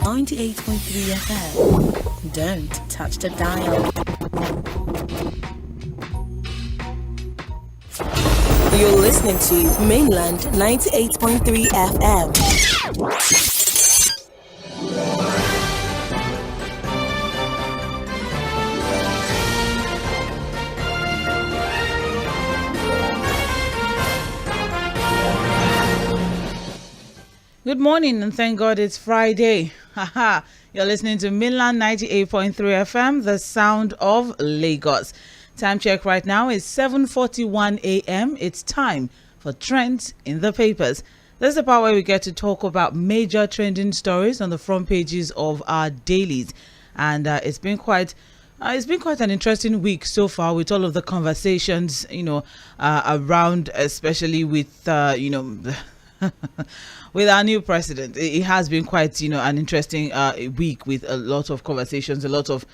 98.3 FM. Don't touch the dial. You're listening to Mainland 98.3 FM. Good morning and thank God it's Friday. Haha, you're listening to Mainland 98.3 FM, the sound of Lagos. Time check right now is 7:41 a.m. It's time for Trends in the Papers. This is the part where we get to talk about major trending stories on the front pages of our dailies. And it's been quite an interesting week so far with all of the conversations, around, especially with, with our new president. It has been quite, an interesting week with a lot of conversations, a lot of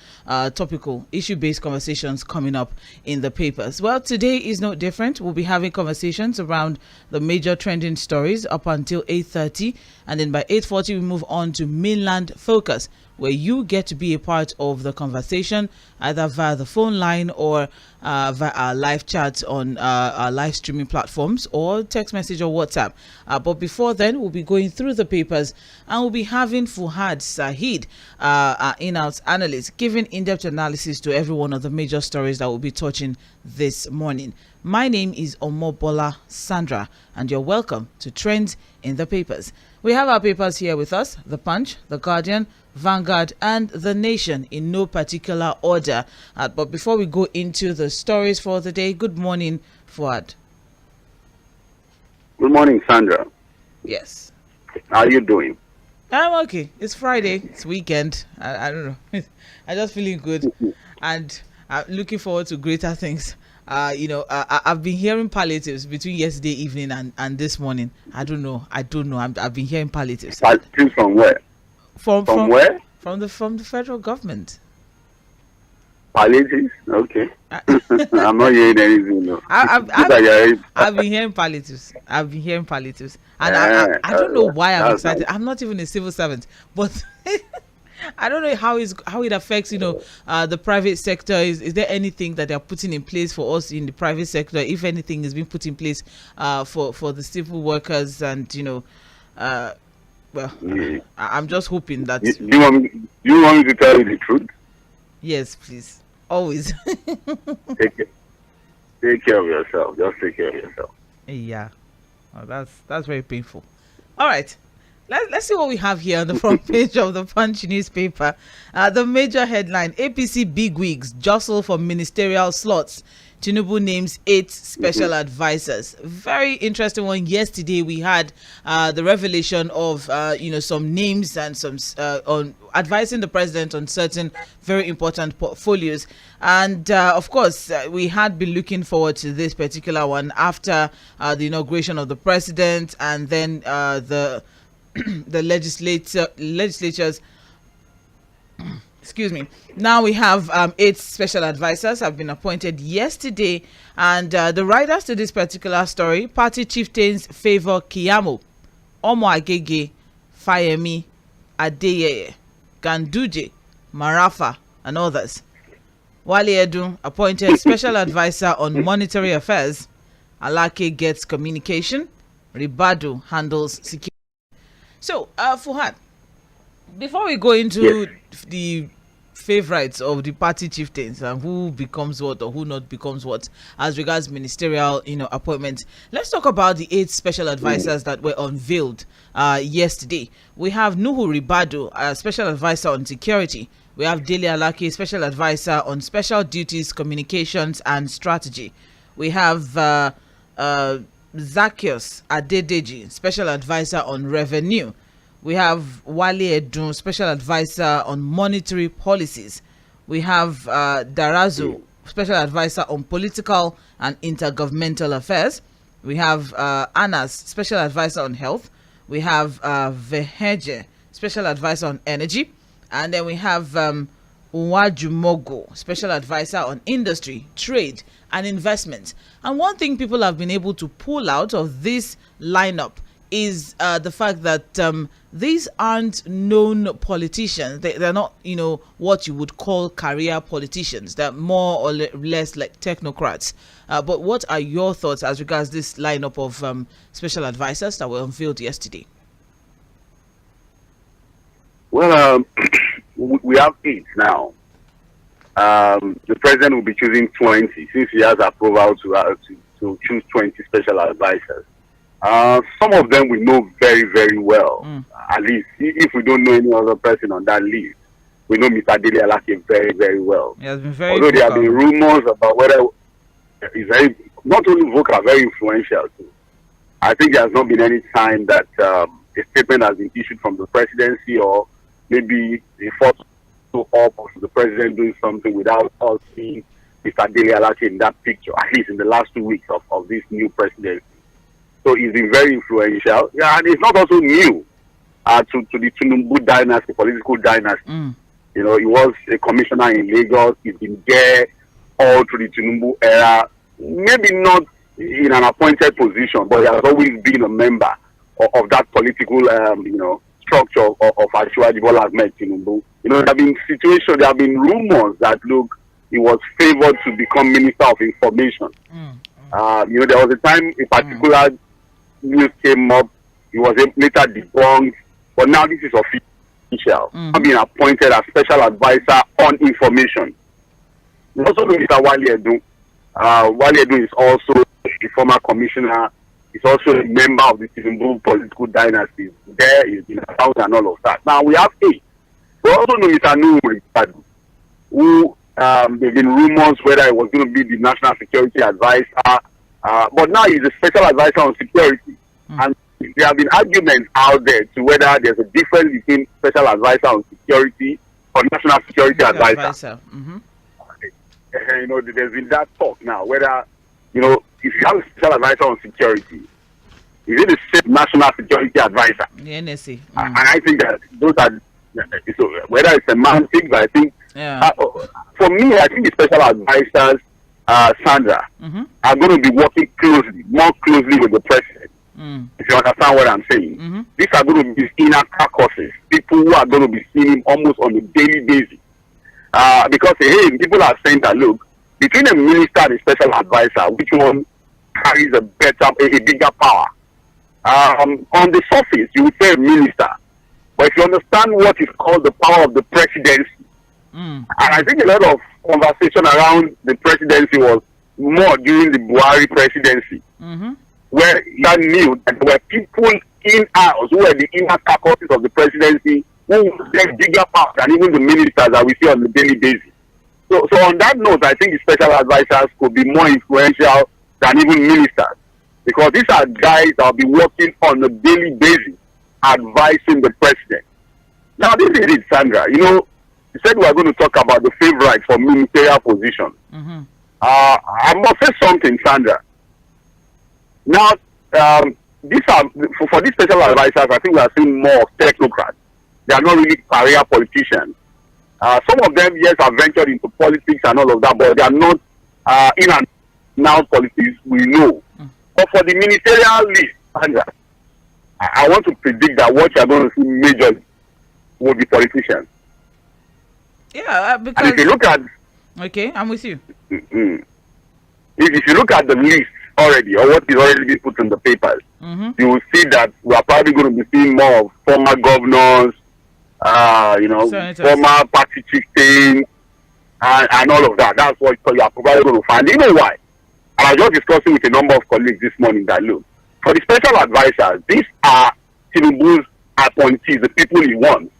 topical issue-based conversations coming up in the papers. Well, today is no different. We'll be having conversations around the major trending stories up until 8:30, and then by 8:40 we move on to Mainland Focus, where you get to be a part of the conversation, either via the phone line or via our live chat on our live streaming platforms, or text message or WhatsApp. But before then, we'll be going through the papers and we'll be having Fuhad Saheed, our in-house analyst, giving in-depth analysis to every one of the major stories that we'll be touching this morning. My name is Mobola Sandra, and you're welcome to Trends in the Papers. We have our papers here with us: The Punch, The Guardian, Vanguard, and The Nation, in no particular order. But before we go into the stories for the day, good morning, Fuhad. Good morning, Sandra. Yes. How are you doing? I'm okay. It's Friday. It's weekend. I don't know. I'm just feeling good, and I'm looking forward to greater things. I've been hearing palliatives between yesterday evening and this morning. I don't know. I've been hearing palliatives. Palliatives from where? From where? From the federal government. Palliatives? Okay. I'm not hearing anything. No. I've been hearing palliatives. And I don't know why I'm excited. Nice. I'm not even a civil servant, but I don't know how it affects, the private sector. Is there anything that they're putting in place for us in the private sector? If anything is being put in place for the civil workers, and I'm just hoping that. Do you want me to tell you the truth? Yes, please. Always. Take care of yourself. Just take care of yourself. Yeah, that's very painful. All right. Let's see what we have here on the front page of the Punch newspaper. The major headline: APC bigwigs jostle for ministerial slots. Tinubu names 8 special advisors. Very interesting one. Yesterday we had the revelation of some names and some on advising the president on certain very important portfolios. And of course, we had been looking forward to this particular one after the inauguration of the president, and then the legislatures. Excuse me. Now we have 8 special advisors have been appointed yesterday, and the writers to this particular story: party chieftains favor Kiyamo, Omo Agege, Fayemi, Adeyeye, Ganduje, Marafa, and others. Wale Edun appointed special advisor on monetary affairs. Alake gets communication. Ribadu handles security. So, Fuhad, before we go into the favorites of the party chieftains and who becomes what or who not becomes what as regards ministerial appointments, let's talk about the 8 special advisors that were unveiled yesterday. We have Nuhu Ribadu, special advisor on security. We have Dele Alake, special advisor on special duties, communications, and strategy. We have Zacchaeus Adedeji, special advisor on revenue. We have Wale Edun, special advisor on monetary policies. We have Darazu, special advisor on political and intergovernmental affairs. We have Anas, special advisor on health. We have Veheje, special advisor on energy. And then we have Uwajumogo, special advisor on industry, trade, and investment. And one thing people have been able to pull out of this lineup is the fact that these aren't known politicians. They're not, what you would call career politicians. They're more or less like technocrats. But what are your thoughts as regards this lineup of special advisors that were unveiled yesterday? Well, we have 8 now. The president will be choosing 20 since he has approval to choose 20 special advisors. Some of them we know very, very well. At least, if we don't know any other person on that list, we know Mr. Daily very, very well. He has been very Although vocal. There have been rumors about whether he's very, not only vocal, very influential too. I think there has not been any sign that a statement has been issued from the presidency, or maybe a photo up of the president doing something without us seeing Mr. Daily in that picture, at least in the last 2 weeks of this new presidency. So he's been very influential. Yeah, and it's not also new to the Tinubu dynasty, political dynasty. He was a commissioner in Lagos. He's been there all through the Tinubu era. Maybe not in an appointed position, but he has always been a member of that political, structure of Ajibola Tinubu. There have been situations, there have been rumors that, look, he was favored to become Minister of Information. There was a time a particular news came up, he was later debunked, but now this is official. I've been appointed as special advisor on information. We also know Mr. Wale Edun. Wale Edun is also a former commissioner. He's also a member of the Tinubu political dynasty. There is been around and all of that. Now we have 8. We also know Mr. Nuhu, who there have been rumors whether he was going to be the national security advisor, but now he's a special advisor on security. And there have been arguments out there to whether there's a difference between special advisor on security or national security advisor. There's been that talk now whether, if you have a special advisor on security, is it the same national security advisor? The NSA. And I think that those are, so whether it's semantics, I think, for me, I think the special advisors, Sandra, are going to be working more closely with the president. If you understand what I'm saying. These are going to be inner caucuses, people who are going to be seeing him almost on a daily basis. Because, hey, people are saying that, look, between a minister and a special advisor, which one carries a bigger power? On the surface, you would say a minister. But if you understand what is called the power of the presidency, and I think a lot of conversation around the presidency was more during the Buhari presidency, where you knew that there were people in-house who were the inner caucuses of the presidency who had bigger power than even the ministers that we see on a daily basis. So on that note, I think the special advisors could be more influential than even ministers, because these are guys that will be working on a daily basis, advising the president. Now, this is it, Sandra. You said we are going to talk about the favorite for ministerial position. I must say something, Sandra. Now, these are for these special advisors. I think we are seeing more of technocrats. They are not really career politicians. Some of them, yes, have ventured into politics and all of that, but they are not in and out politics, we know. But for the ministerial list, Sandra, I want to predict that what you are going to see majorly will be politicians. Yeah, because... And if you look at... Okay, I'm with you. If you look at the list already, or what is already been put in the papers, you will see that we are probably going to be seeing more of former governors, Senators, former party chieftains, and all of that. That's what you are probably going to find. You know why? And I was just discussing with a number of colleagues this morning that, look, for the special advisors, these are Tinubu's appointees, the people he wants.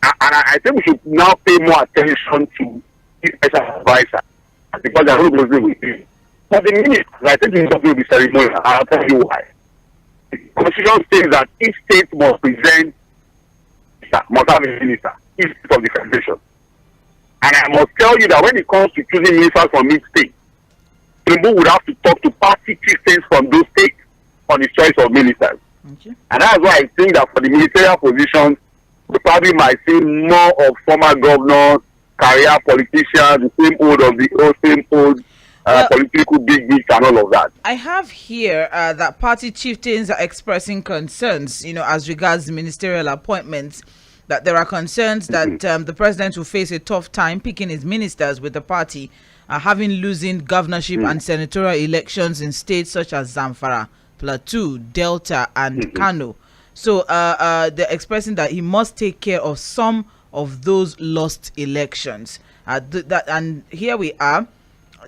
And I think we should now pay more attention to these special advisors, because they are going to be with him. For the ministers, I think it's going to be ceremonial. I'll tell you why. The Constitution says that each state must have a minister, each state of the federation. And I must tell you that when it comes to choosing ministers from each state, Tinubu would have to talk to party chieftains from those states on his choice of ministers. Okay. And that's why I think that for the ministerial positions, we probably might see more of former governors, career politicians, the same old of the old, same old. political big wigs and all of that. I have here that party chieftains are expressing concerns, as regards ministerial appointments, that there are concerns that the president will face a tough time picking his ministers with the party, having losing governorship and senatorial elections in states such as Zamfara, Plateau, Delta, and Kano. So they're expressing that he must take care of some of those lost elections. And here we are,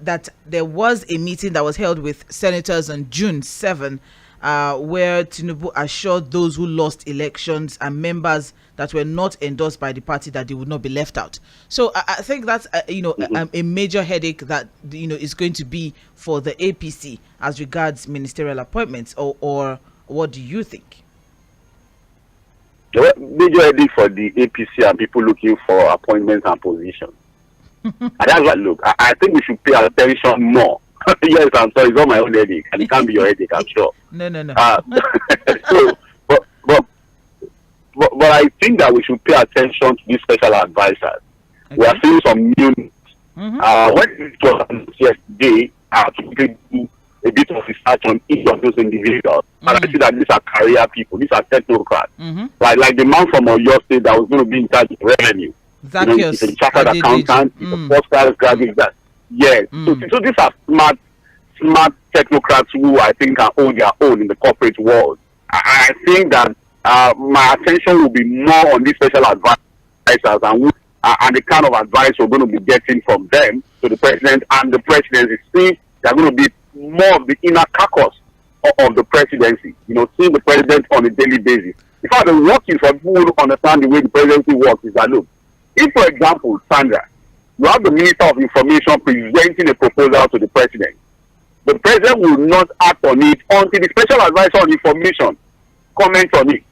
that there was a meeting that was held with senators on June 7, where Tinubu assured those who lost elections and members that were not endorsed by the party that they would not be left out. So I think that's a major headache that is going to be for the APC as regards ministerial appointments. Or what do you think? The major headache for the APC and people looking for appointments and positions. And that's what, look, I think we should pay attention more. Yes, I'm sorry, it's not my own headache, and it can't be your headache, I'm sure. No. But I think that we should pay attention to these special advisors. Okay. We are seeing some news. When it was yesterday, I took a bit of research on each of those individuals, and I see that these are career people, these are technocrats. Like the man from Oyo State that was going to be in charge of revenue. He's a chartered accountant, he's a first-class graduate. Yes. So these are smart technocrats who I think can own their own in the corporate world. I think that my attention will be more on these special advisors and the kind of advice we're going to be getting from them to the president and the presidency. See, they're going to be more of the inner caucus of the presidency. Seeing the president on a daily basis. In fact, the working for people who understand the way the presidency works is that, look, if, for example, Sandra, you have the Minister of Information presenting a proposal to the president, the president will not act on it until the special advisor on information comments on it.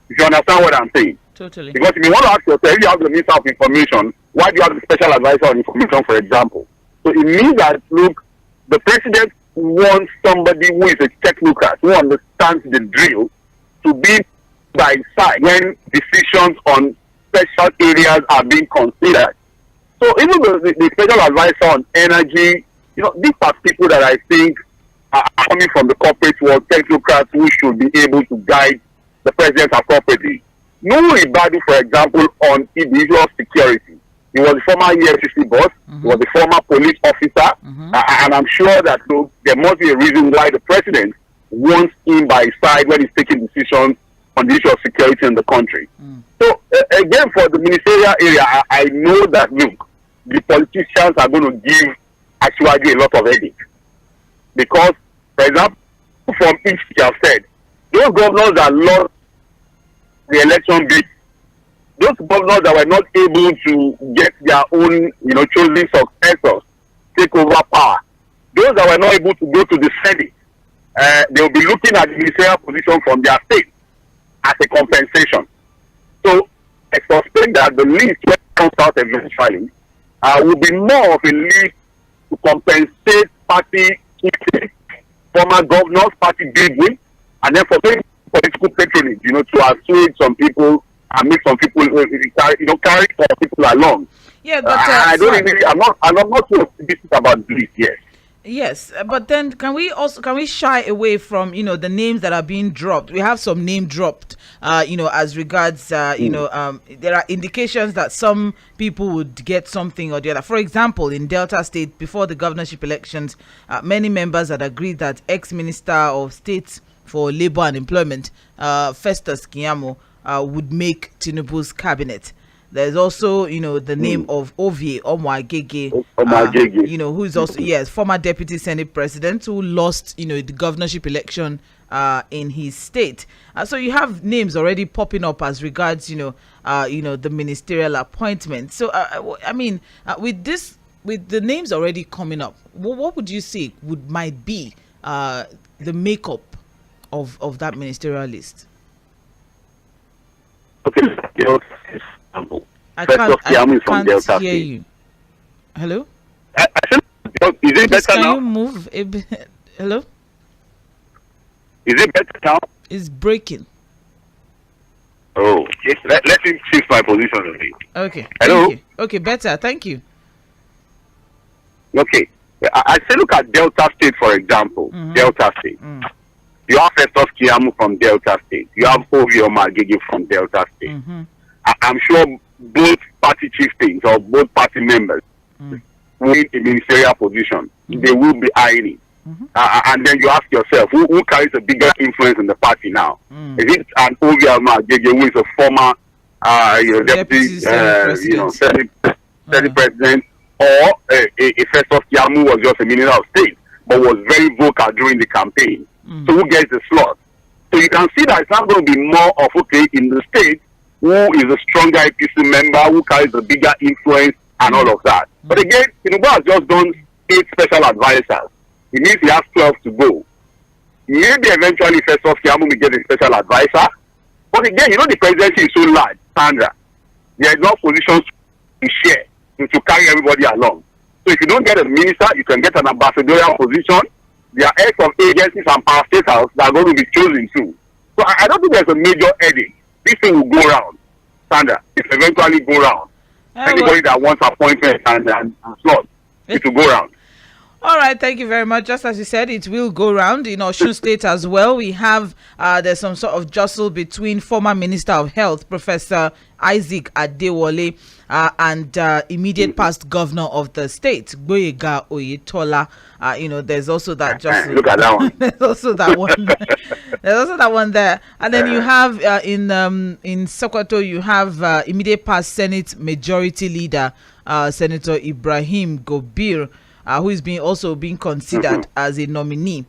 If you understand what I'm saying. Totally. Because if you want to ask yourself, if you have the Minister of Information, why do you have the special advisor on information, for example? So it means that, look, the president wants somebody who is a technocrat, who understands the drill, to be by his side when decisions on special areas are being considered. So even the special advisor on energy, these are people that I think are coming from the corporate world, technocrats who should be able to guide the president appropriately. Nuhu Ibadu, for example, on individual security. He was a former EFCC boss, he was a former police officer, and I'm sure that there must be a reason why the president wants him by his side when he's taking decisions on the issue of security in the country. So, again, for the ministerial area, I know that, look, the politicians are going to give actually a lot of headache. Because, for example, from each you have said, those governors that lost the election bid, those governors that were not able to get their own, chosen successors, take over power, those that were not able to go to the Senate, they'll be looking at the ministerial position from their state as a compensation. So I suspect that the list when it comes out eventually will be more of a list to compensate party former governors, party bigwigs, and then for political patronage, to assuage some people and make some people, carry some people along. Yeah, but I don't really, I'm not so optimistic about this yet. Yes, but then can we shy away from the names that are being dropped? We have some name dropped, as regards there are indications that some people would get something or the other. For example, in Delta State, before the governorship elections, many members had agreed that ex-minister of state for labor and employment, Festus Kiyamo, would make Tinubu's cabinet. There's also, the name of Ovie Omwagege, who is also, former deputy Senate president who lost, the governorship election in his state. So you have names already popping up as regards, the ministerial appointment. So, with the names already coming up, what would you say might be the makeup of that ministerial list? Okay, I can't hear you. Hello? Is it better can now? You move a bit? Hello? Is it better now? It's breaking. Oh, yes. Let me shift my position a bit. Okay. Hello? Okay, better. Thank you. Okay. I say look at Delta State, for example. Delta State. You have Festus Kiamu from Delta State. You have Ovioma Agege from Delta State. I'm sure both party chieftains or both party members win a ministerial position. They will be eyeing it. And then you ask yourself, who carries a bigger influence in the party now? Is it an Ovioma Agege, who is a former deputy, Senate president, or a Festus Kiamu was just a minister of state, but was very vocal during the campaign? So who gets the slot? So you can see that it's not going to be more of, okay, in the state, who is a stronger APC member, who carries a bigger influence, and all of that. But again, Tinubu has just done 8 special advisors. It means he has 12 to go. Maybe eventually Festus Kiamu will get a special advisor. But again, the presidency is so large, Sandra. There are no positions to share, to carry everybody along. So if you don't get a minister, you can get an ambassadorial position. There are heads of agencies and parastatals that are going to be chosen too. So I don't think there's a major headache. This thing will go round, Sandra. It will eventually go round. Anybody that wants appointment and slot, it will go round. All right, thank you very much. Just as you said, it will go round in Osun State as well. We have there's some sort of jostle between former Minister of Health, Professor Isaac Adewale, and immediate past governor of the state, Gboyega Oyetola. There's also that jostle. Look at that one. There's also that one. There's also that one there. And then you have in Sokoto, you have immediate past Senate Majority Leader, Senator Ibrahim Gobir, who is also being considered as a nominee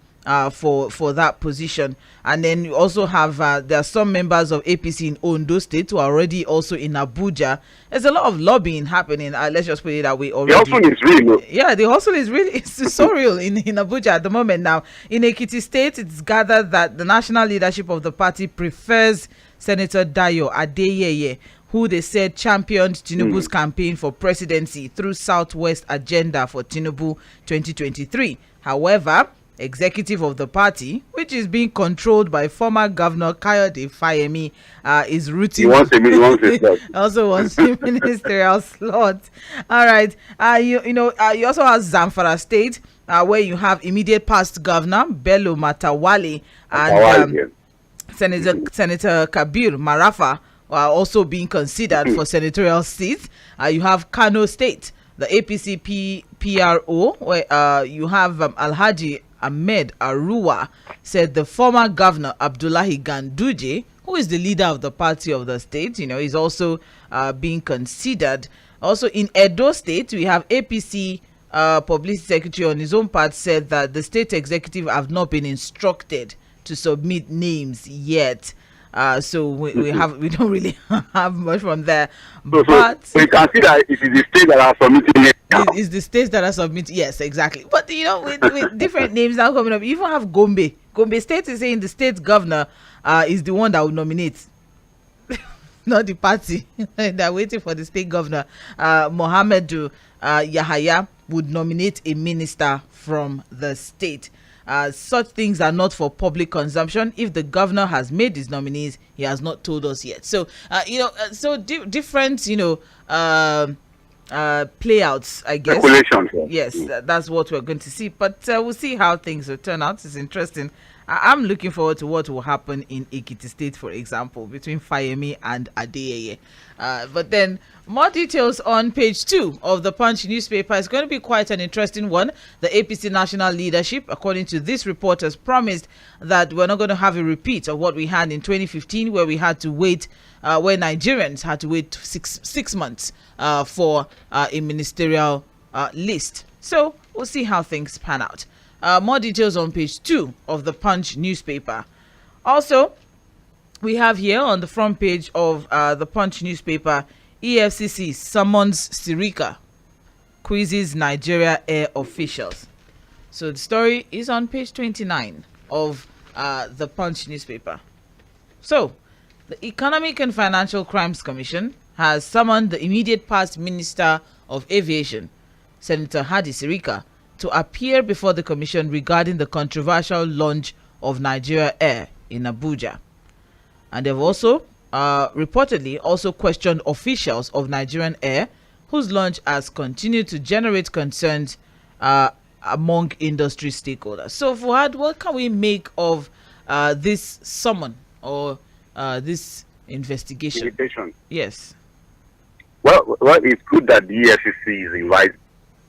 for that position. And then you also have there are some members of APC in Ondo State who are already also in Abuja. There's a lot of lobbying happening. Let's just put it that way already. The hustle is real. Yeah, the hustle is really it's so real in Abuja at the moment. Now, in Ekiti State, it's gathered that the national leadership of the party prefers Senator Dayo Adeyeye, who they said championed Tinubu's campaign for presidency through Southwest Agenda for Tinubu 2023. However, executive of the party, which is being controlled by former Governor Kayode Fayemi, is rooting. He wants a slot. Also wants a ministerial slot. All right. You also have Zamfara State, where you have immediate past governor Bello Matawale and Senator Kabir Marafa are also being considered for senatorial seats. You have Kano State, the APC PRO, where you have Alhaji Ahmed Arua, said the former governor Abdullahi Ganduje, who is the leader of the party of the state, is also being considered. Also in Edo State, we have APC publicity secretary on his own part said that the state executive have not been instructed to submit names yet. So we don't really have much from there. So you can see that it is the states that are submitting it now. It's the states that are submitting. Yes, exactly. But with different names now coming up, you even have Gombe. Gombe State is saying the state governor is the one that will nominate, not the party. They're waiting for the state governor. Mohamedu Yahaya would nominate a minister from the state. Such things are not for public consumption. If the governor has made his nominees, he has not told us yet. So different playouts, I guess. Yes, that's what we're going to see. But we'll see how things will turn out. It's interesting. I'm looking forward to what will happen in Ekiti State, for example, between Fayemi and Adeyeye. But then more details on page 2 of the Punch newspaper. It's going to be quite an interesting one. The APC national leadership, according to this report, has promised that we're not going to have a repeat of what we had in 2015, where we had to wait, where Nigerians had to wait six months for a ministerial list. So we'll see how things pan out. More details on page 2 of the Punch newspaper. Also, we have here on the front page of the Punch newspaper, EFCC summons Sirika, quizzes Nigeria air officials. So the story is on page 29 of the Punch newspaper. So, the Economic and Financial Crimes Commission has summoned the immediate past Minister of Aviation, Senator Hadi Sirika, to appear before the commission regarding the controversial launch of Nigeria Air in Abuja. And they've also reportedly also questioned officials of Nigerian Air, whose launch has continued to generate concerns among industry stakeholders. So, Fuhad, what can we make of this summon or this investigation? Yes. Well, it's good that the EFCC is inviting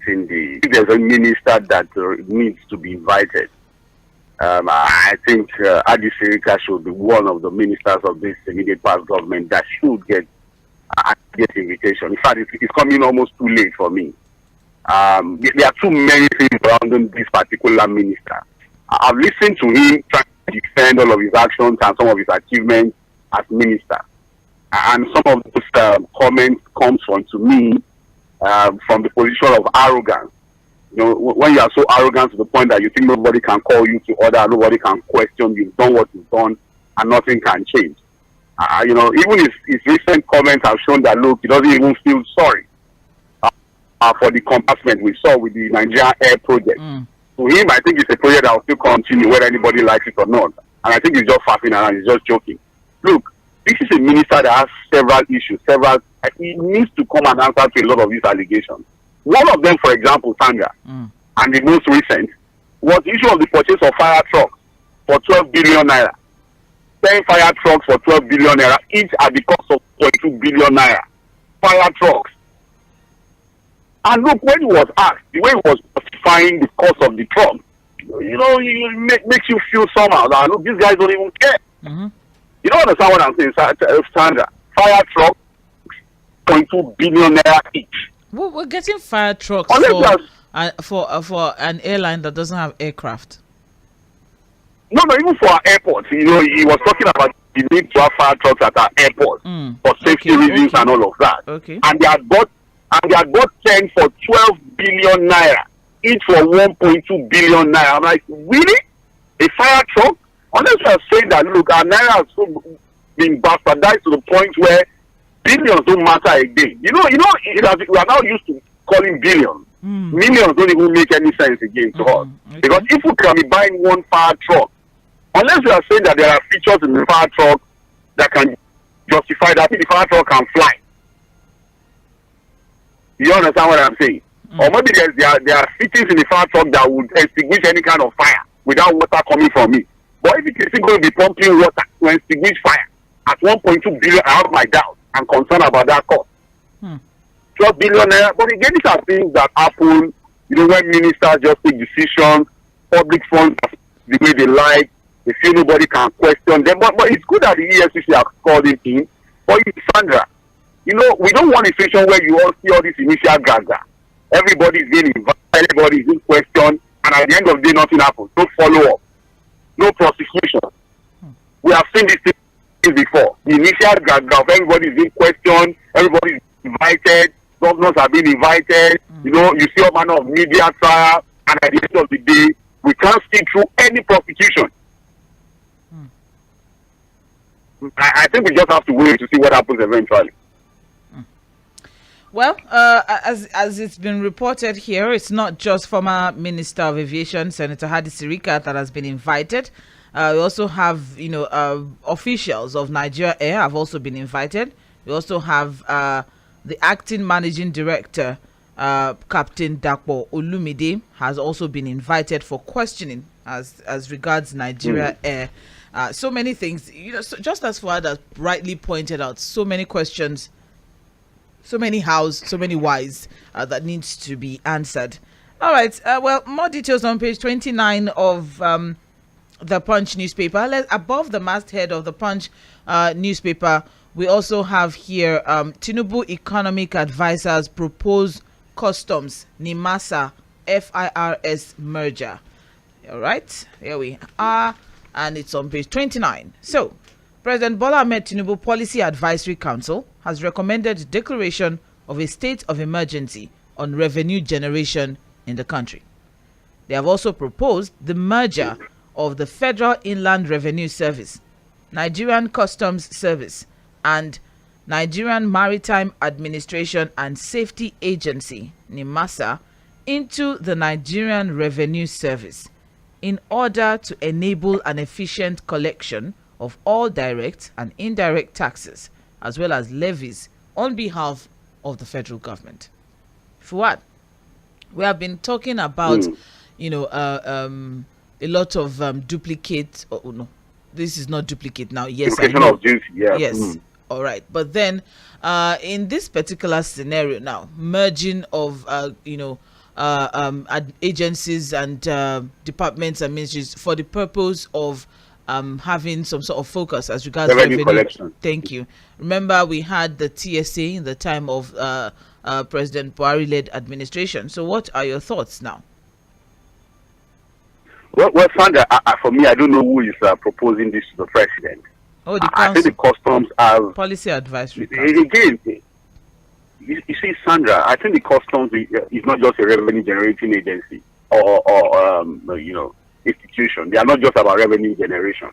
if there's a minister that needs to be invited. I think Adi Sirika should be one of the ministers of this immediate past government that should get invitation. In fact, it's coming almost too late for me. There are too many things surrounding this particular minister. I've listened to him trying to defend all of his actions and some of his achievements as minister. And some of those comments comes from, to me, from the position of arrogance. You know, when you are so arrogant to the point that you think nobody can call you to order, nobody can question you, you've done what you've done, and nothing can change. You know, even his recent comments have shown that, look, he doesn't even feel sorry for the compartment we saw with the Nigerian Air project. To him, I think it's a project that will still continue whether anybody likes it or not. And I think he's just faffing around, he's just joking. Look, this is a minister that has several issues, he needs to come and answer to a lot of these allegations. One of them, for example, Sandra, and the most recent, was the issue of the purchase of fire trucks for 12 billion naira. 10 fire trucks for 12 billion naira, each at the cost of 22 billion naira. Fire trucks. And look, when he was asked, the way he was justifying the cost of the truck, you know, it makes you feel somehow that, look, these guys don't even care. You don't understand what I'm saying, Sandra. Fire trucks, 0.2 billion naira each. We're getting fire trucks for an airline that doesn't have aircraft. No, even for our airports. You know, he was talking about the need to have fire trucks at our airports for safety reasons and all of that. And they had bought 10 for 12 billion naira, each for 1.2 billion naira. I'm like, really? A fire truck? Unless we are saying that, look, our naira has so been bastardized to the point where billions don't matter again. You know, we are now used to calling billions. Millions don't even make any sense again to us. Because if we can be buying one fire truck, unless we are saying that there are features in the fire truck that can justify that the fire truck can fly. You understand what I'm saying? Or maybe there are fittings in the fire truck that would extinguish any kind of fire without water coming from it. But if it is still going to be pumping water to extinguish fire at 1.2 billion, I have my doubts. I'm concerned about that cost. 12 billion naira. But again, these are things that happen, you know, when ministers just take decisions, public funds the way they like, they feel nobody can question them. But it's good that the EFCC have called it in. But Sandra, you know, we don't want a situation where you all see all this initial gaga. Everybody is being invited, everybody is being questioned, and at the end of the day, nothing happens. No follow-up, no prosecution. We have seen this thing before. The initial gaga of everybody is being questioned, everybody is invited, governors have been invited, you know, you see all manner of media trial, and at the end of the day, we can't see through any prosecution. I think we just have to wait to see what happens eventually. Well, as it's been reported here, it's not just former Minister of Aviation, Senator Hadi Sirika, that has been invited. We also have, you know, officials of Nigeria Air have also been invited. We also have the acting managing director, Captain Dapo Olumide, has also been invited for questioning as regards Nigeria Air. So many things, you know, so just as Fuhad has rightly pointed out, so many questions, so many hows, so many whys that needs to be answered. All right. Well, more details on page 29 of the Punch newspaper. Above the masthead of the Punch newspaper, we also have here Tinubu economic advisors propose customs NIMASA FIRS merger. All right. Here we are. And it's on page 29. So, President Bola Ahmed Tinubu Policy Advisory Council has recommended declaration of a state of emergency on revenue generation in the country. They have also proposed the merger of the Federal Inland Revenue Service, Nigerian Customs Service, and Nigerian Maritime Administration and Safety Agency, NIMASA, into the Nigerian Revenue Service, in order to enable an efficient collection of all direct and indirect taxes, as well as levies on behalf of the federal government. Fuhad, we have been talking about, a lot of duplicate. Oh no, this is not duplicate now. Yes, I know. Of duty, yeah. Yes. All right, but then in this particular scenario now, merging of agencies and departments and ministries for the purpose of having some sort of focus as regards revenue collection. Thank you. Remember, we had the TSA in the time of President Buhari-led administration. So what are your thoughts now? Well, Sandra, for me, I don't know who is proposing this to the president. Oh, the I think the customs have policy advisory. Again, you see, Sandra, I think the customs is not just a revenue generating agency or institution. They are not just about revenue generation.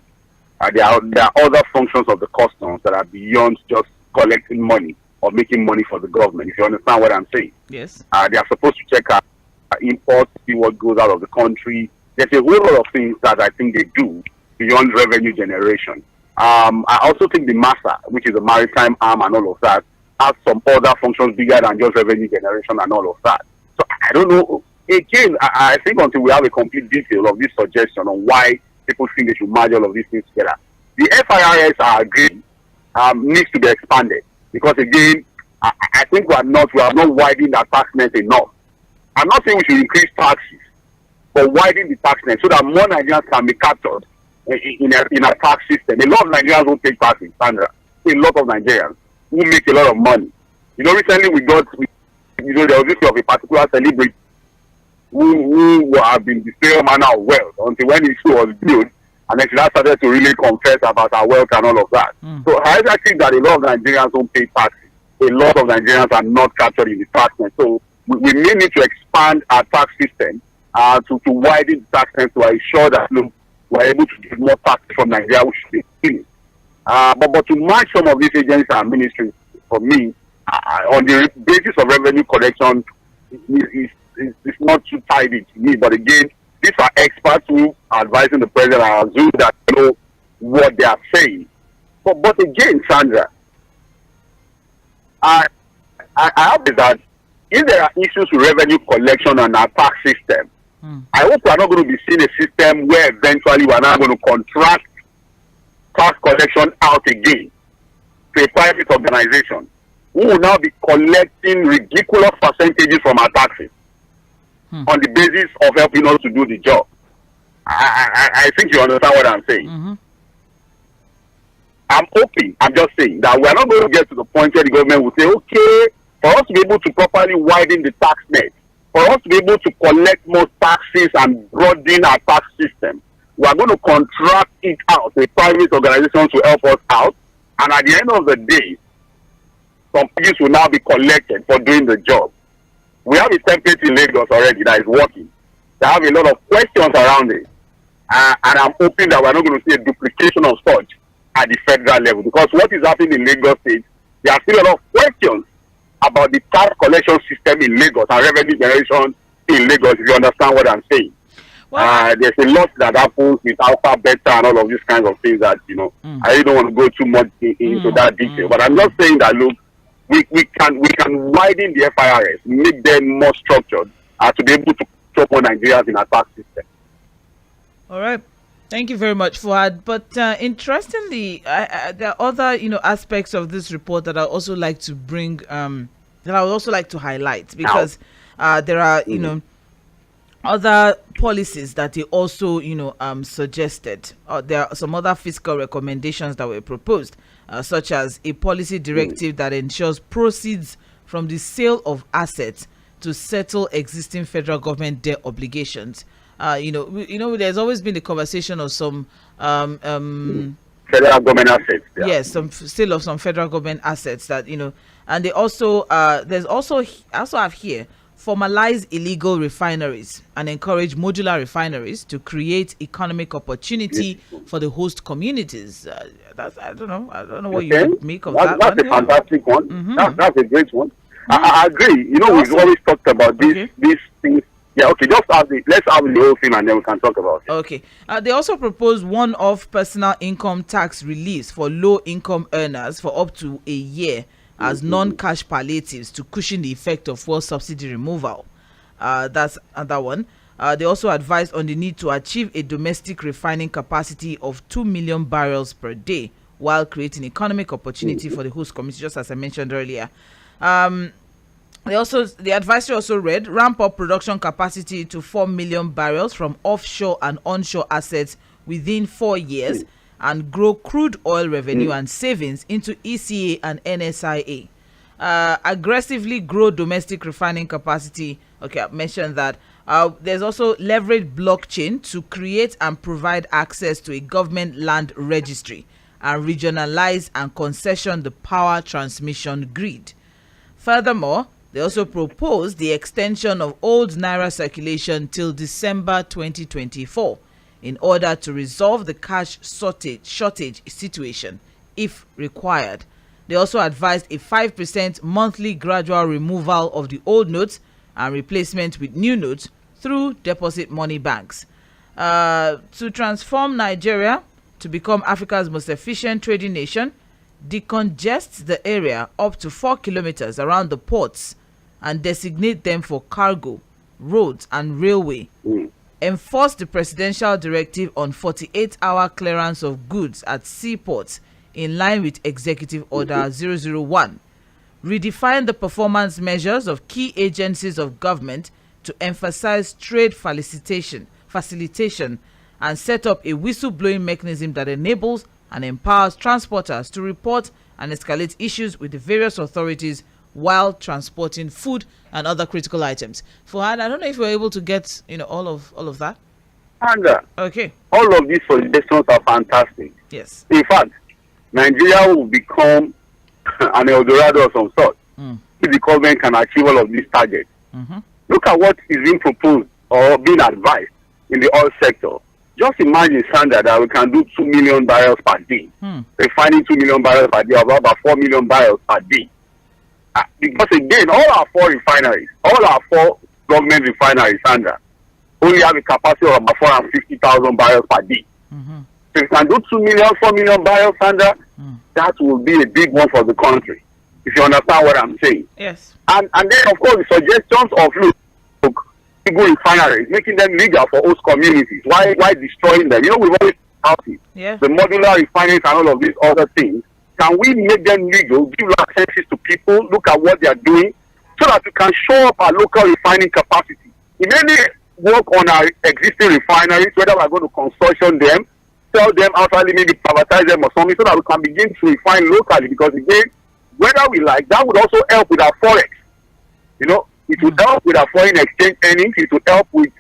There are other functions of the customs that are beyond just collecting money or making money for the government. If you understand what I'm saying. Yes. They are supposed to check our imports, see what goes out of the country. There's a whole lot of things that I think they do beyond revenue generation. I also think the MASA, which is the maritime arm and all of that, has some other functions bigger than just revenue generation and all of that. So I don't know. Again, I think until we have a complete detail of this suggestion on why people think they should merge all of these things together, the FIRS, I agree, needs to be expanded. Because again, I think we have not widened our tax net enough. I'm not saying we should increase taxes, but widen the tax net so that more Nigerians can be captured in a tax system. A lot of Nigerians won't pay taxes, Sandra. A lot of Nigerians who make a lot of money. Recently there was this of a particular celebrity who have been displaying manner of wealth until when his show was built, and then she started to really confess about her wealth and all of that. So I think that a lot of Nigerians don't pay taxes. A lot of Nigerians are not captured in the tax net. So we may need to expand our tax system to widen the tax net to ensure that we're able to get more taxes from Nigeria, which should be finished. But to match some of these agencies and ministries, for me, on the basis of revenue collection, is not too tidy to me. But again, these are experts who are advising the president and assume that they know what they are saying. But again, Sandra, I hope that if there are issues with revenue collection and our tax system, I hope we are not going to be seeing a system where eventually we are not going to contract tax collection out again to a private organization who will now be collecting ridiculous percentages from our taxes on the basis of helping us to do the job. I think you understand what I'm saying. I'm just saying that we are not going to get to the point where the government will say, okay, for us to be able to properly widen the tax net, for us to be able to collect more taxes and broaden our tax system, we are going to contract it out to a private organization to help us out. And at the end of the day, some fees will now be collected for doing the job. We have a template in Lagos already that is working. They have a lot of questions around it. And I'm hoping that we're not going to see a duplication of such at the federal level. Because what is happening in Lagos State, there are still a lot of questions about the tax collection system in Lagos and revenue generation in Lagos, if you understand what I'm saying. Well, there's a lot that happens with alpha, beta, and all of these kinds of things that, I really don't want to go too much into that detail. But I'm just saying that, look, we can widen the FIRS, make them more structured to be able to stop more Nigerians in our tax system. All right. Thank you very much, Fuhad. But interestingly, there are other, aspects of this report that I also like to bring, that I would also like to highlight, because there are, other policies that they also, suggested. There are some other fiscal recommendations that were proposed, such as a policy directive that ensures proceeds from the sale of assets to settle existing federal government debt obligations. There's always been the conversation of some federal government assets. Yeah. Yes, some sale of some federal government assets that and they also there's also have here formalize illegal refineries and encourage modular refineries to create economic opportunity for the host communities. I don't know what you would make of that. That's a fantastic one. That's a great one. I agree. We've always talked about these things. Yeah, okay, let's have the whole thing and then we can talk about it. Okay. They also propose one-off personal income tax reliefs for low-income earners for up to a year as non-cash palliatives to cushion the effect of fuel subsidy removal. That's another one. They also advised on the need to achieve a domestic refining capacity of 2 million barrels per day while creating economic opportunity for the host community, just as I mentioned earlier. The advisory also read, ramp up production capacity to 4 million barrels from offshore and onshore assets within 4 years and grow crude oil revenue and savings into ECA and NSIA. Aggressively grow domestic refining capacity. Okay, I've mentioned that. There's also leverage blockchain to create and provide access to a government land registry and regionalize and concession the power transmission grid. Furthermore, they also proposed the extension of old Naira circulation till December 2024 in order to resolve the cash shortage situation if required. They also advised a 5% monthly gradual removal of the old notes and replacement with new notes through deposit money banks. To transform Nigeria to become Africa's most efficient trading nation, decongest the area up to 4 kilometers around the ports and designate them for cargo, roads, and railway. Enforce the presidential directive on 48-hour clearance of goods at seaports in line with Executive Order 001. Redefine the performance measures of key agencies of government to emphasize trade facilitation and set up a whistleblowing mechanism that enables and empowers transporters to report and escalate issues with the various authorities while transporting food and other critical items. Fuhad, I don't know if you're able to get all of that. And okay, all of these suggestions are fantastic. Yes. In fact, Nigeria will become an El Dorado of some sort if the government can achieve all of these targets. Look at what is being proposed or being advised in the oil sector. Just imagine, Sandra, that we can do 2 million barrels per day. Refining 2 million barrels per day, about 4 million barrels per day. Because again, all our 4 refineries, all our 4 government refineries, Sandra, only have a capacity of about 450,000 barrels per day. So if we can do 2 million, 4 million barrels, Sandra, that will be a big one for the country. If you understand what I'm saying. Yes. And then, of course, the suggestions of legal refineries, making them legal for host communities. Why destroying them? We've always talked about it. The modular refineries and all of these other things. Can we make them legal, give licenses to people, look at what they are doing, so that we can show up our local refining capacity? Immediately work on our existing refineries, whether we're going to consortium them, sell them outright, maybe privatize them or something, so that we can begin to refine locally. Because again, whether we like, that would also help with our forex. It would help with our foreign exchange earnings. It would help with,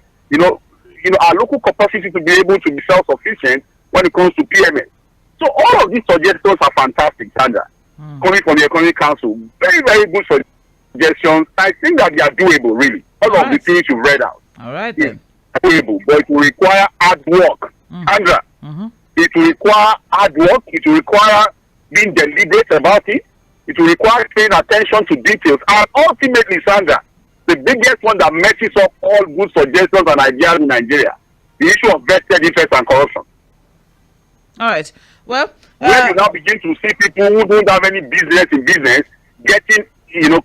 our local capacity to be able to be self-sufficient when it comes to PMS. So all of these suggestions are fantastic, Sandra. Coming from the Economic Council, very, very good suggestions. I think that they are doable, really. All of the things you've read out. All right, then. Doable, but it will require hard work, Sandra. It will require hard work. It will require being deliberate about it. It will require paying attention to details. And ultimately, Sandra, the biggest one that messes up all good suggestions and ideas in Nigeria, the issue of vested interest and corruption. All right. Well, when you now begin to see people who don't have any business in business getting,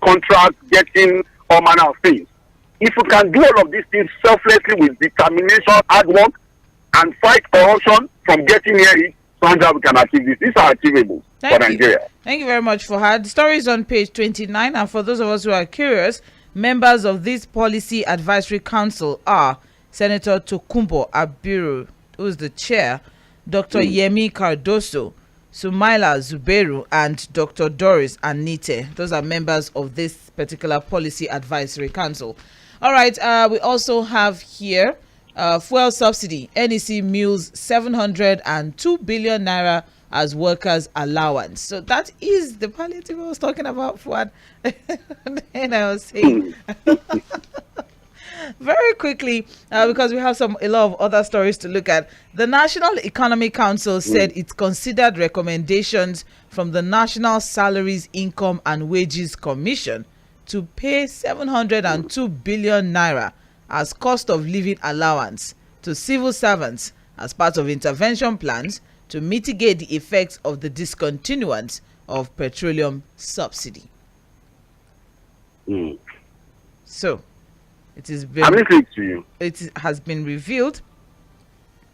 contracts, getting all manner of things. If we can do all of these things selflessly with determination, hard work, and fight corruption from getting here, Sandra, we can achieve this. These are achievable for Nigeria. Thank you very much, Fuhad. The story is on page 29, and for those of us who are curious, members of this Policy Advisory Council are Senator Tokunbo Abiru, who is the chair, Dr. Yemi Cardoso, Sumaila Zubeiru, and Dr. Doris Anite. Those are members of this particular Policy Advisory Council. All right, we also have here fuel subsidy. NEC mills 702 billion naira as workers' allowance. So that is the palliative I was talking about, Fuad. And I was saying... Very quickly, because we have a lot of other stories to look at. The National Economic Council said it considered recommendations from the National Salaries, Income and Wages Commission to pay 702 billion naira as cost of living allowance to civil servants as part of intervention plans to mitigate the effects of the discontinuance of petroleum subsidy. So, I'm listening to you. It has been revealed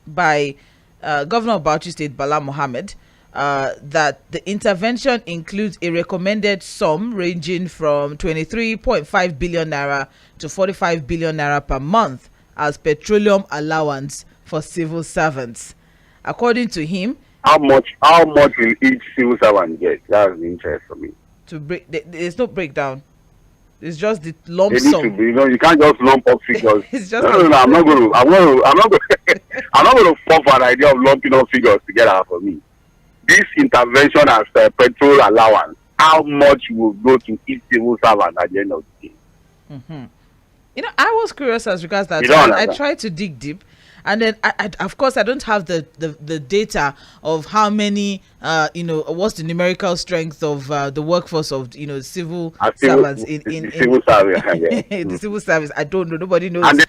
by Governor of Bauchi State, Bala Mohammed, that the intervention includes a recommended sum ranging from 23.5 billion naira to 45 billion naira per month as petroleum allowance for civil servants. According to him, how much will each civil servant get? That's the interest for me. There's no breakdown. It's just the lump sum. To be, you can't just lump up figures. It's just no, I'm not going to fall for an idea of lumping up figures together for me. This intervention as petrol allowance, how much will go to each civil servant at the end of the day? Mm-hmm. I was curious as regards that. I tried to dig deep, and then I of course I don't have the data of how many what's the numerical strength of the workforce of civil servants in civil service. The civil service. I don't know. Nobody knows. And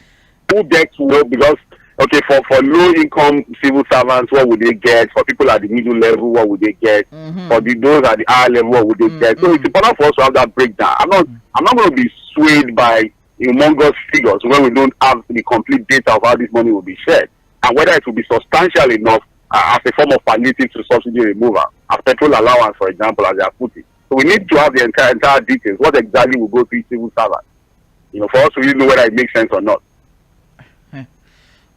who gets because for low income civil servants, what would they get? For people at the middle level, what would they get? Mm-hmm. For those at the higher level, what would they get? So it's important for us to have that breakdown. I'm not going to be swayed by humongous figures when we don't have the complete data of how this money will be shared and whether it will be substantial enough as a form of palliative to subsidy removal, as petrol allowance, for example, as they are putting. So we need to have the entire details. What exactly will go to each civil servant? For us to really know whether it makes sense or not.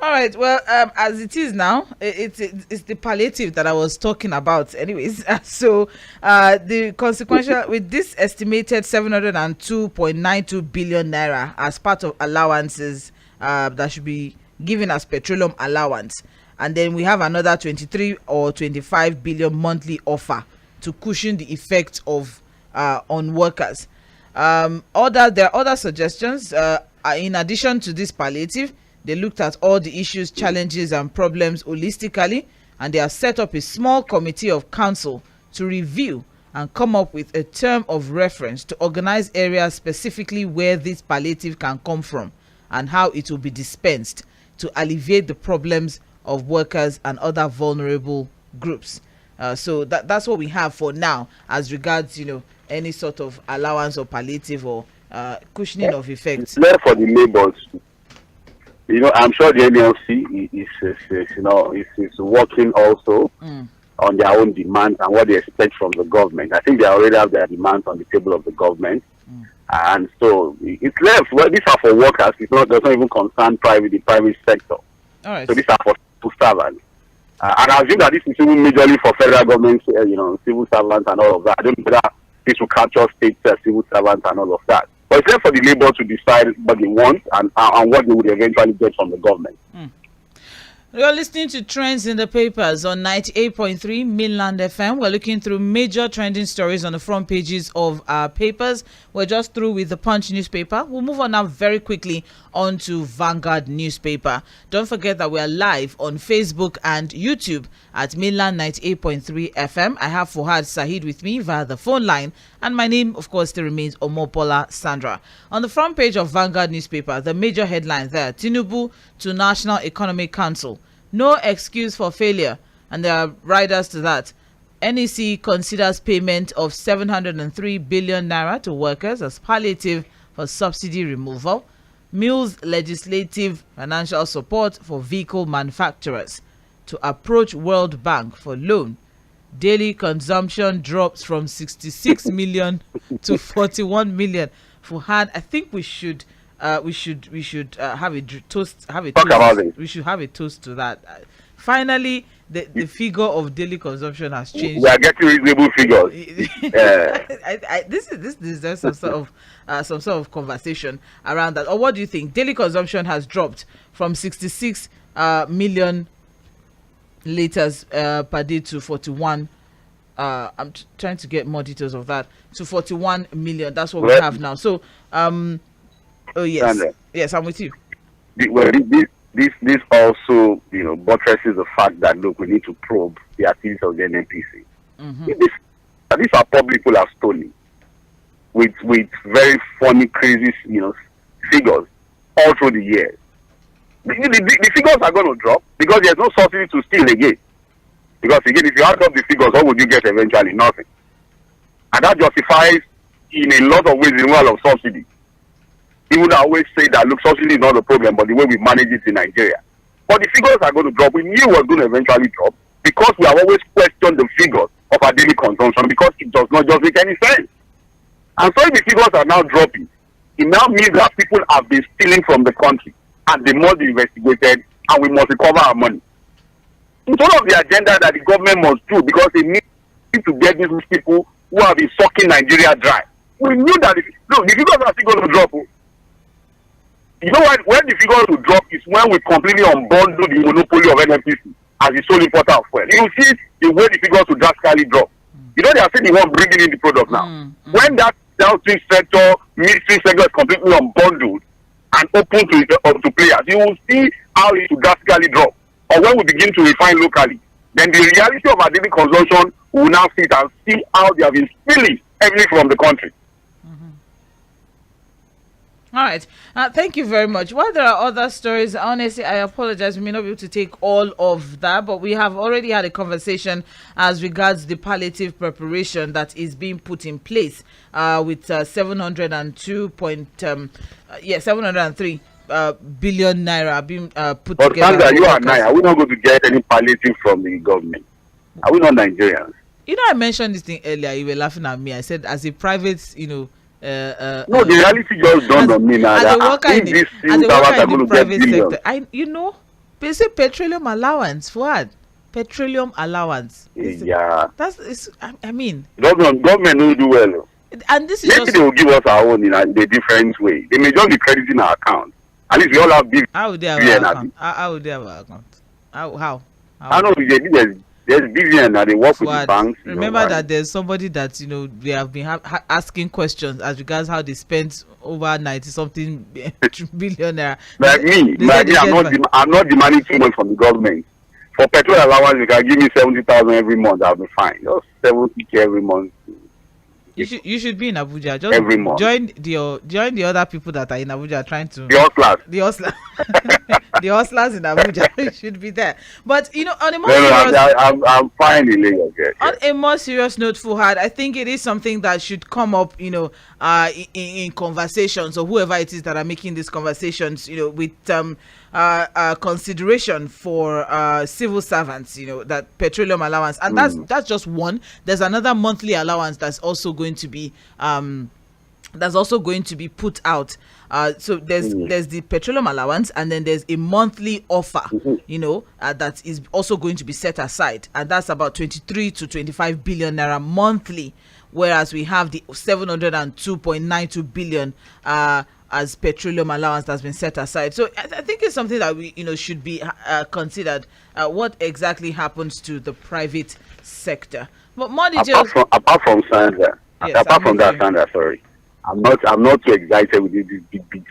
All right. Well, as it is now, it's the palliative that I was talking about. Anyways, so the consequential with this estimated 702.92 billion naira as part of allowances that should be given as petroleum allowance, and then we have another 23 or 25 billion monthly offer to cushion the effect of on workers. There are other suggestions in addition to this palliative. They looked at all the issues, challenges, and problems holistically, and they have set up a small committee of council to review and come up with a term of reference to organize areas specifically where this palliative can come from and how it will be dispensed to alleviate the problems of workers and other vulnerable groups. So that's what we have for now as regards, any sort of allowance or palliative or cushioning of effects. It's there for the labourers. I'm sure the NLC is working also on their own demands and what they expect from the government. I think they already have their demands on the table of the government. And so it's left. Well, these are for workers. Does not even concern the private sector. All right. So these are for servants. And I assume that this is even majorly for federal government, civil servants and all of that. I don't know whether this will capture state civil servants and all of that. But it's left for the labor to decide what they want and what they would eventually get from the government. You're listening to Trends in the Papers on 98.3 Mainland FM. We're looking through major trending stories on the front pages of our papers. We're just through with the Punch newspaper. We'll move on now very quickly on to Vanguard newspaper. Don't forget that we're live on Facebook and YouTube at Mainland 98.3 FM. I have Fuhad Saheed with me via the phone line, and my name, of course, still remains Mobola Sandra. On the front page of Vanguard newspaper, the major headline there: Tinubu to National Economic Council. No excuse for failure. And there are riders to that. NEC considers payment of 703 billion naira to workers as palliative for subsidy removal. Mills legislative financial support for vehicle manufacturers to approach World Bank for loan. Daily consumption drops from 66 million to 41 million. Fuhad, I think we should have a toast. We should have a toast to that. Finally, the figure of daily consumption has changed. We are getting reasonable figures. This deserves some sort of conversation around that. Or what do you think? Daily consumption has dropped from 66 million liters per day to 41. I'm trying to get more details of that, to 41 million. That's what we have now. So, oh yes, Sandra, yes, I'm with you. This also, buttresses the fact that look, we need to probe the activities of the NNPC. These are public people have stolen with very funny, crazy, figures all through the years. The figures are going to drop because there's no subsidy to steal again. Because again, if you add up the figures, what would you get eventually? Nothing. And that justifies, in a lot of ways, the removal of subsidy. Even though I always say that, look, subsidy is not the problem, but the way we manage it in Nigeria. But the figures are going to drop. We knew it was going to eventually drop because we have always questioned the figures of our daily consumption because it does not just make any sense. And so if the figures are now dropping, it now means that people have been stealing from the country and they must be investigated and we must recover our money. It's one of the agenda that the government must do because they need to get these people who have been sucking Nigeria dry. We knew that the figures are still going to drop. You know what? When the figures will drop is when we completely unbundle the monopoly of NFPC as the sole importer of fuel. You will see the way the figures will drastically drop. You know they are saying the one bringing in the product now. When that downstream sector, midstream sector is completely unbundled and open to players, you will see how it will drastically drop. Or when we begin to refine locally, then the reality of our daily consumption will now sit and see how they have been stealing everything from the country. All right. Thank you very much. While there are other stories, honestly, I apologize. We may not be able to take all of that, but we have already had a conversation as regards the palliative preparation that is being put in place with 703 billion naira being put but together. But Sandra, you and I, are we not going to get any palliative from the government? Are we not Nigerians? You know, I mentioned this thing earlier. You were laughing at me. I said, as a private, no, the reality just dawned on me now. As a worker in the private sector, they say petroleum allowance. Fuhad, petroleum allowance. Yeah, I mean, government will do well. And this is maybe they will give us our own in a different way. They may just be crediting our account. At least we all have big. How would they have our account? How would they have our account? How? I know there's BVN that they work with the banks. Remember that there's somebody that they have been asking questions as regards how they spent over 90-something billion naira. Like me, I'm not demanding too much from the government. For petrol allowance, you can give me 70,000 every month. I'll be fine. Just 70K every month. You should be in Abuja. Just every month. Join the other people that are in Abuja trying to the hustlers. The hustlers in Abuja should be there. But on a more I'm fine in Lagos. On a more serious note, Fuhad, I think it is something that should come up, in conversations, or whoever it is that are making these conversations, with consideration for civil servants, that petroleum allowance, and that's just one. There's another monthly allowance that's also going to be put out. So there's the petroleum allowance, and then there's a monthly offer, that is also going to be set aside, and that's about 23 to 25 billion naira monthly, whereas we have the 702.92 billion as petroleum allowance that's been set aside. So I think it's something that we should be considered. What exactly happens to the private sector? But more details apart from Sandra. Yes, apart from that, Sandra, sorry. I'm not too excited with these big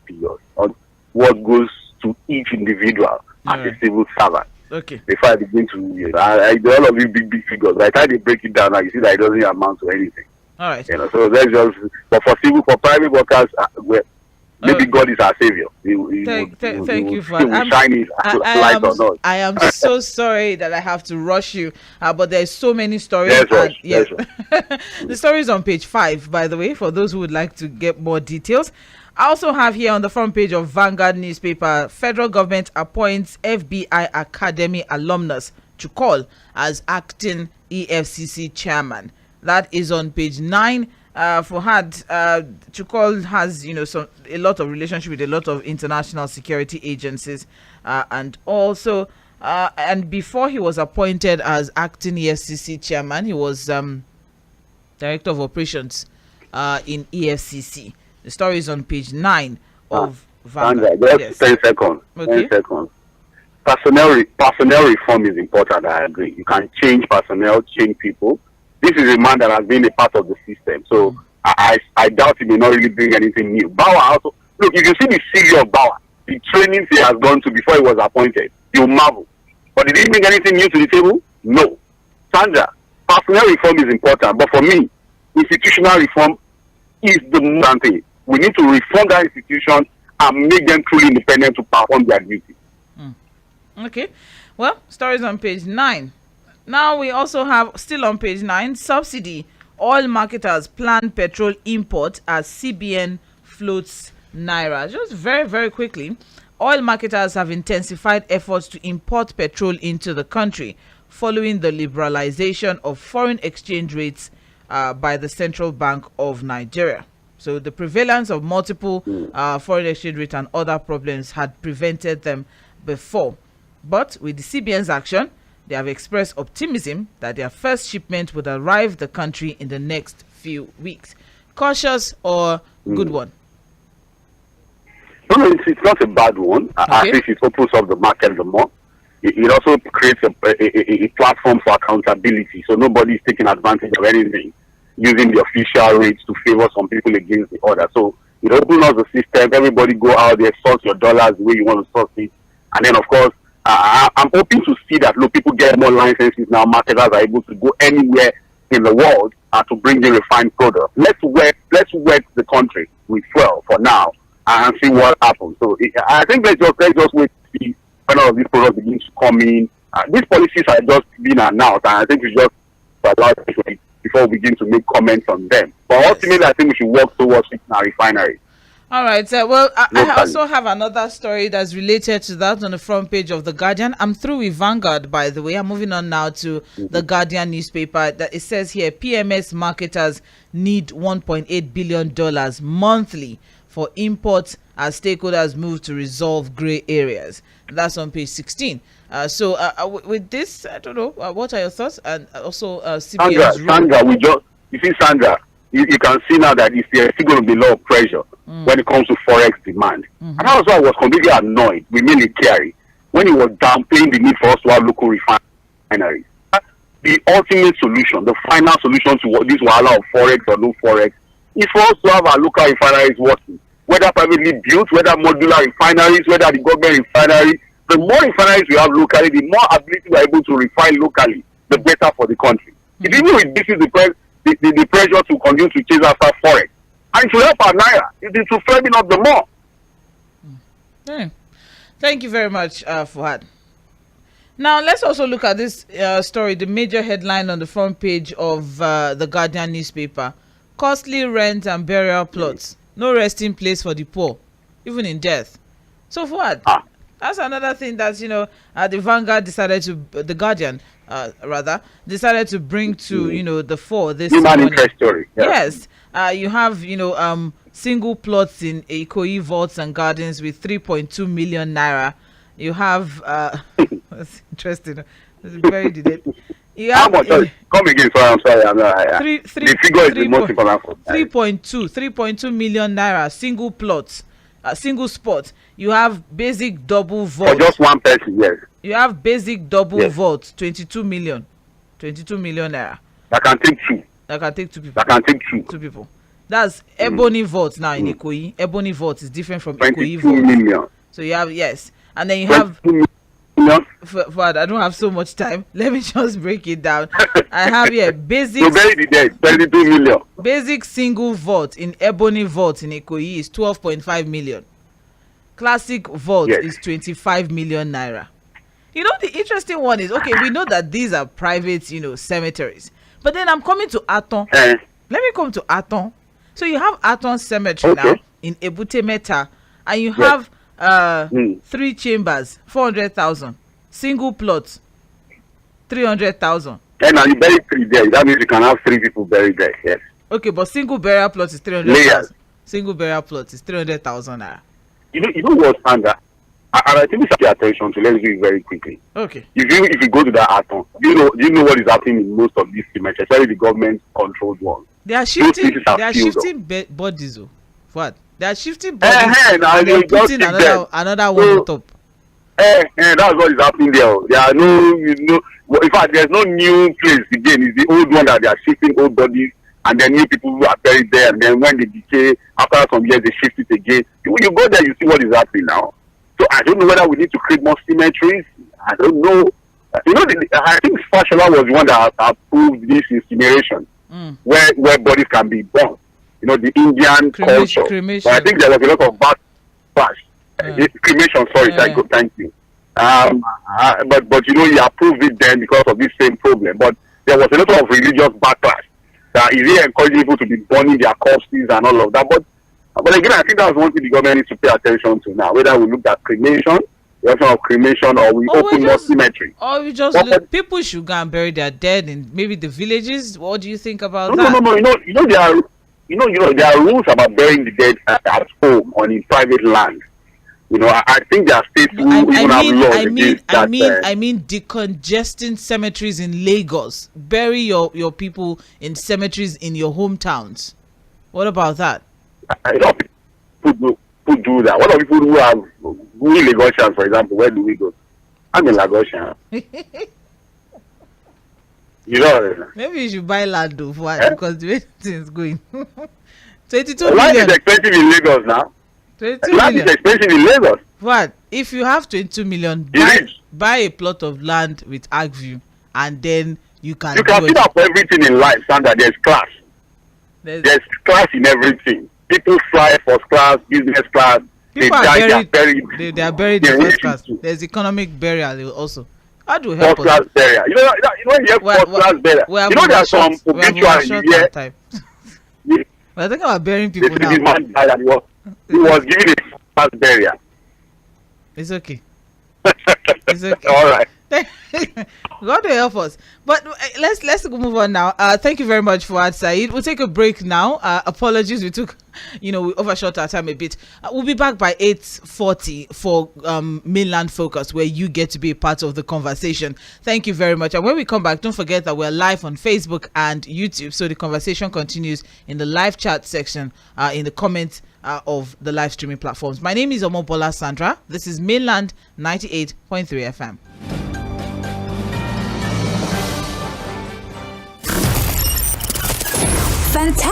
figures on what goes to each individual as a civil servant. Okay. Before I begin to, all of these big figures, by the time they break it down, now you see that it doesn't amount to anything. All right. So let's just, but for private workers, maybe God is our savior. Thank you for that. I am so sorry that I have to rush you, but there's so many stories. Yes. The story is on page 5, by the way, for those who would like to get more details. I also have here on the front page of Vanguard newspaper, federal government appoints FBI Academy alumnus to call as acting EFCC chairman. That is on page 9. Fuhad, Chukol has a lot of relationship with a lot of international security agencies, and also and before he was appointed as acting EFCC chairman, he was director of operations in EFCC. The story is on page 9 of Vanguard. Just 10 seconds. Okay. 10 seconds. Personnel reform is important. I agree. You can change personnel, change people. This is a man that has been a part of the system, so I doubt he may not really bring anything new. Bauer also, look, if you see the CV of Bauer, the trainings he has gone to before he was appointed, you'll marvel. But did he bring anything new to the table? No. Sandra, personnel reform is important, but for me, institutional reform is the most thing. We need to reform that institution and make them truly independent to perform their duty. Okay. Well, stories on page 9. Now we also have, still on page 9, subsidy. Oil marketers plan petrol import as CBN floats naira. Just very, very quickly, oil marketers have intensified efforts to import petrol into the country following the liberalization of foreign exchange rates by the Central Bank of Nigeria. So the prevalence of multiple foreign exchange rates and other problems had prevented them before. But with the CBN's action, they have expressed optimism that their first shipment would arrive the country in the next few weeks. Cautious or good one? No, it's not a bad one. Okay. I think it opens up the market the more. It also creates a platform for accountability, so nobody's taking advantage of anything, using the official rates to favor some people against the other. So it opens up the system. Everybody go out there, source your dollars the way you want to source it. And then, of course, I'm hoping to see that people get more licenses now. Marketers are able to go anywhere in the world to bring in refined product. Let's work the country with fuel for now and see what happens. So I think let's just wait to see when all of these products begin to come in. These policies are just being announced, and I think we just allow it before we begin to make comments on them. But ultimately, I think we should work towards it in our refineries. All right. Well, I also have another story that's related to that on the front page of The Guardian. I'm through with Vanguard, by the way. I'm moving on now to The Guardian newspaper. That it says here, PMS marketers need $1.8 billion monthly for imports as stakeholders move to resolve gray areas. That's on page 16. With this, I don't know, what are your thoughts? And also CBN's Sandra, Sandra, you can see now that it's still going to be a lot of pressure when it comes to forex demand. And that's why I was completely annoyed with Millie Carey when he was downplaying the need for us to have local refineries. The ultimate solution, the final solution to this wahala of forex or no forex, is for us to have our local refineries working, whether privately built, whether modular refineries, whether the government refinery. The more refineries we have locally, the more ability we are able to refine locally, the better for the country. It even reduces the pressure to continue to chase after forex. And it will help our naira. It will firm up the more. Thank you very much, Fuhad. Now, let's also look at this story, the major headline on the front page of the Guardian newspaper. Costly rent and burial plots. No resting place for the poor, even in death. So, Fuhad, that's another thing that, the Vanguard decided to, the Guardian, decided to bring to, the fore this human interest story. Yeah. Yes. You have, single plots in Ikoyi vaults and gardens with 3.2 million naira. You have, that's interesting. It's very delayed. How much? Come again. Sorry, I'm sorry. The figure is the most important. 3.2 million naira, single plots, single spot. You have basic double vault. For just one person, yes. You have basic double vault, 22 million naira. That can take two. That can take two people. That can take two. Two people. That's Ebony vault now in Ikoyi. Ebony vault is different from Ikoyi vault. 22 million. So you have, yes. And then you have, but I don't have so much time. Let me just break it down. I have here basic. So bury the dead, 22 million. Basic single vault in Ebony vault in Ikoyi is 12.5 million. Classic vault is 25 million naira. The interesting one is, okay, we know that these are private, cemeteries. But then I'm coming to Aton. Let me come to Aton. So you have Aton Cemetery now in Ebute Meta, and you have 3 chambers, 400,000. Single plot, 300,000. And now you bury 3 there. That means you can have 3 people buried there. Yes. Okay, but single burial plot is 300,000. Single burial plot is 300,000 naira. You know what, Sandra? And I think we should pay attention to. Let's do it very quickly. Okay. If you go to that Aton, do you know what is happening in most of these cemeteries, especially the government-controlled ones? They are shifting. Bodies. What? They are shifting bodies. And they're putting another one on top. That's what is happening there. There are in fact, there's no new place again. It's the old one that they are shifting old bodies, and then new people who are buried there. And then when they decay, after some years, they shift it again. When you go there, you see what is happening now. So I don't know whether we need to create more cemeteries. I don't know. I think Fashola was the one that approved this incineration, where bodies can be burned. The Indian culture. Cremation. But I think there was a lot of backlash. Cremation, sorry, thank you. But he approved it then because of this same problem. But there was a lot of religious backlash. That is encouraging people to be burning their corpses and all of that. But But again, I think that's one thing the government needs to pay attention to now, whether we look at cremation, the option of cremation, or we open more cemetery. Or we just look, people should go and bury their dead in maybe the villages. What do you think about that? No. There are rules about burying the dead at home or in private land. I think there are states who even have laws against that. I mean, decongesting cemeteries in Lagos. Bury your people in cemeteries in your hometowns. What about that? A lot of people do that. What are people who have Lagosians, for example? Where do we go? I'm in Lagosian. Maybe you should buy land though, because the way things going. 22 million. Land is expensive in Lagos now. 22 land million. is expensive in Lagos. What? If you have 22 million, buy a plot of land with ag view, and then you can. You can see that for everything in life, Sandra. There's class. There's class in everything. People fly first class, business class. People are buried. They are buried in first class. There's economic burial also. How do we help first class burial? When you have first class burial, there are some obituaries here. We're talking about burying people now. This man died and he was given a first class burial. It's okay. It's okay. All right. God will help us. But let's move on now. Thank you very much, Fuhad, Saheed. We'll take a break now. Apologies, we overshot our time a bit. We'll be back by 8:40 for Mainland Focus, where you get to be a part of the conversation. Thank you very much. And when we come back, don't forget that we're live on Facebook and YouTube, so the conversation continues in the live chat section, in the comments of the live streaming platforms. My name is Mobola Sandra. This is Mainland 98.3 FM. Fantastic.